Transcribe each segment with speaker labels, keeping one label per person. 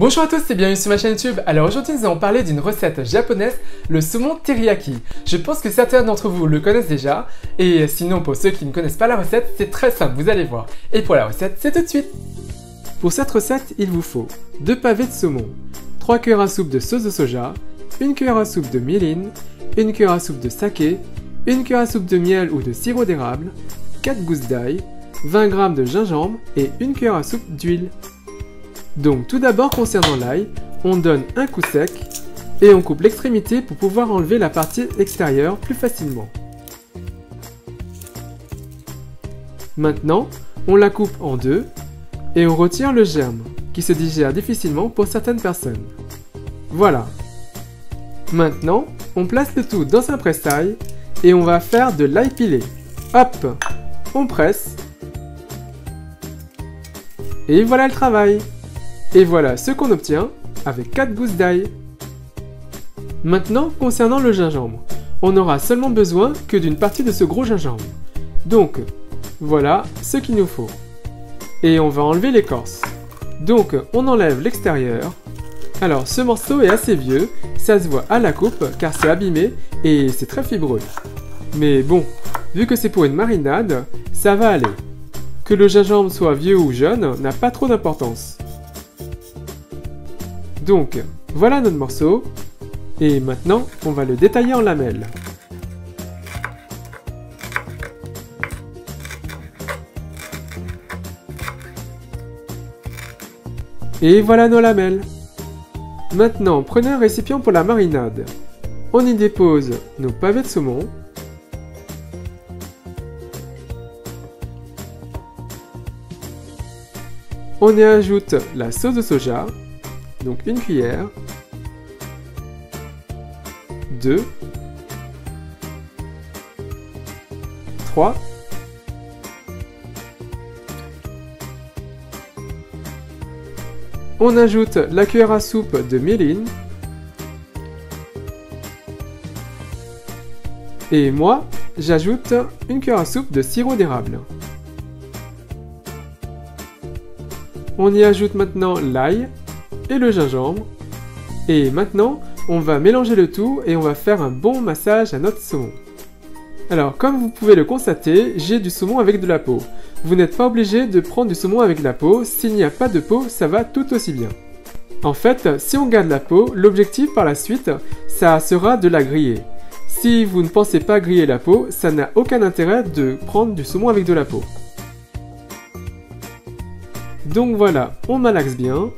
Speaker 1: Bonjour à tous et bienvenue sur ma chaîne YouTube. Alors aujourd'hui nous allons parler d'une recette japonaise, le saumon teriyaki. Je pense que certains d'entre vous le connaissent déjà, et sinon pour ceux qui ne connaissent pas la recette, c'est très simple, vous allez voir. Et pour la recette, c'est tout de suite. Pour cette recette, il vous faut 2 pavés de saumon, 3 cuillères à soupe de sauce de soja, 1 cuillère à soupe de mirin, 1 cuillère à soupe de saké, 1 cuillère à soupe de miel ou de sirop d'érable, 4 gousses d'ail, 20 g de gingembre et 1 cuillère à soupe d'huile. Donc tout d'abord concernant l'ail, on donne un coup sec et on coupe l'extrémité pour pouvoir enlever la partie extérieure plus facilement. Maintenant, on la coupe en deux et on retire le germe qui se digère difficilement pour certaines personnes. Voilà. Maintenant, on place le tout dans un presse-taille et on va faire de l'ail pilé. Hop, on presse. Et voilà le travail. Et voilà ce qu'on obtient avec 4 gousses d'ail. Maintenant, concernant le gingembre, on n'aura seulement besoin que d'une partie de ce gros gingembre. Donc, voilà ce qu'il nous faut. Et on va enlever l'écorce. Donc, on enlève l'extérieur. Alors, ce morceau est assez vieux, ça se voit à la coupe car c'est abîmé et c'est très fibreux. Mais bon, vu que c'est pour une marinade, ça va aller. Que le gingembre soit vieux ou jeune n'a pas trop d'importance. Donc, voilà notre morceau, et maintenant, on va le détailler en lamelles. Et voilà nos lamelles. Maintenant, prenez un récipient pour la marinade. On y dépose nos pavés de saumon. On y ajoute la sauce de soja. Donc 1 cuillère, 2, 3, on ajoute la cuillère à soupe de mirin, et moi j'ajoute 1 cuillère à soupe de sirop d'érable. On y ajoute maintenant l'ail et le gingembre. Et maintenant, on va mélanger le tout et on va faire un bon massage à notre saumon. Alors, comme vous pouvez le constater, j'ai du saumon avec de la peau. Vous n'êtes pas obligé de prendre du saumon avec la peau, s'il n'y a pas de peau, ça va tout aussi bien. En fait, si on garde la peau, l'objectif par la suite, ça sera de la griller. Si vous ne pensez pas griller la peau, ça n'a aucun intérêt de prendre du saumon avec de la peau. Donc voilà, on malaxe bien.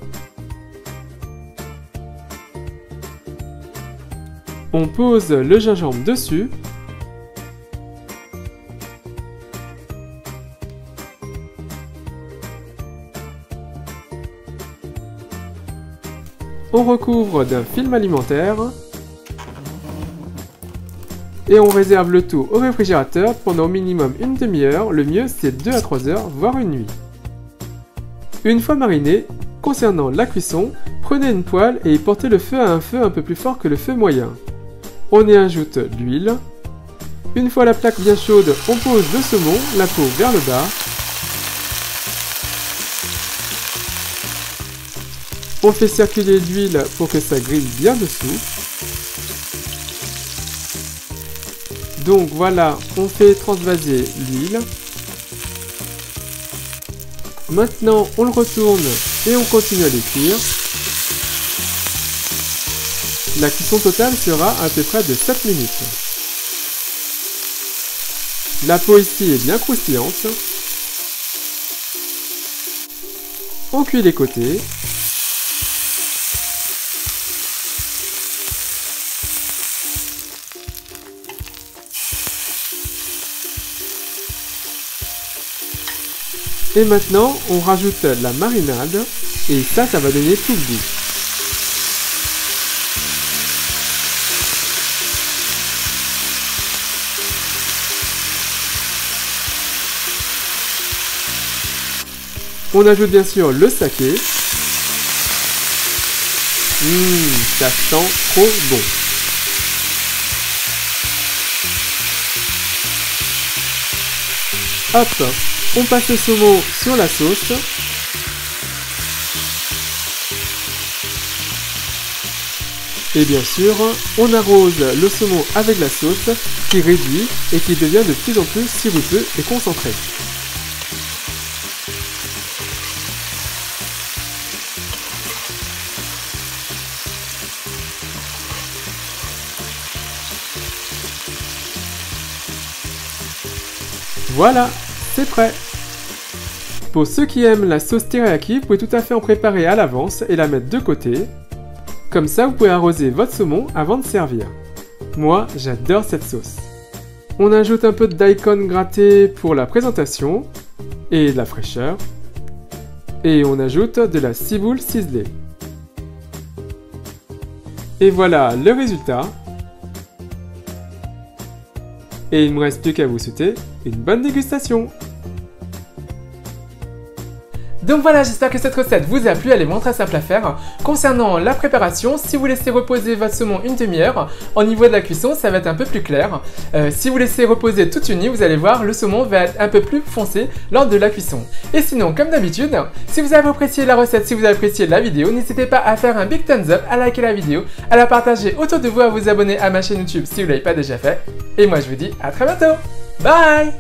Speaker 1: On pose le gingembre dessus. On recouvre d'un film alimentaire. Et on réserve le tout au réfrigérateur pendant au minimum une demi-heure. Le mieux c'est 2 à 3 heures, voire une nuit. Une fois mariné, concernant la cuisson, prenez une poêle et portez le feu à un feu un peu plus fort que le feu moyen. On y ajoute l'huile. Une fois la plaque bien chaude, on pose le saumon, la peau vers le bas. On fait circuler l'huile pour que ça grille bien dessous. Donc voilà, on fait transvaser l'huile. Maintenant, on le retourne et on continue à les cuire. La cuisson totale sera à peu près de 7 minutes. La peau ici est bien croustillante. On cuit les côtés. Et maintenant, on rajoute la marinade et ça va donner tout le goût. On ajoute bien sûr le saké. Ça sent trop bon. Hop, on passe le saumon sur la sauce. Et bien sûr, on arrose le saumon avec la sauce qui réduit et qui devient de plus en plus sirupeux et concentré. Voilà, c'est prêt! Pour ceux qui aiment la sauce teriyaki, vous pouvez tout à fait en préparer à l'avance et la mettre de côté. Comme ça, vous pouvez arroser votre saumon avant de servir. Moi, j'adore cette sauce. On ajoute un peu de daikon gratté pour la présentation et de la fraîcheur. Et on ajoute de la ciboule ciselée. Et voilà le résultat. Et il ne me reste plus qu'à vous souhaiter une bonne dégustation. Donc voilà, j'espère que cette recette vous a plu, elle est vraiment très simple à faire. Concernant la préparation, si vous laissez reposer votre saumon une demi-heure, au niveau de la cuisson, ça va être un peu plus clair. Si vous laissez reposer toute une nuit, vous allez voir, le saumon va être un peu plus foncé lors de la cuisson. Et sinon, comme d'habitude, si vous avez apprécié la recette, si vous avez apprécié la vidéo, n'hésitez pas à faire un big thumbs up, à liker la vidéo, à la partager autour de vous, à vous abonner à ma chaîne YouTube si vous ne l'avez pas déjà fait. Et moi, je vous dis à très bientôt. Bye!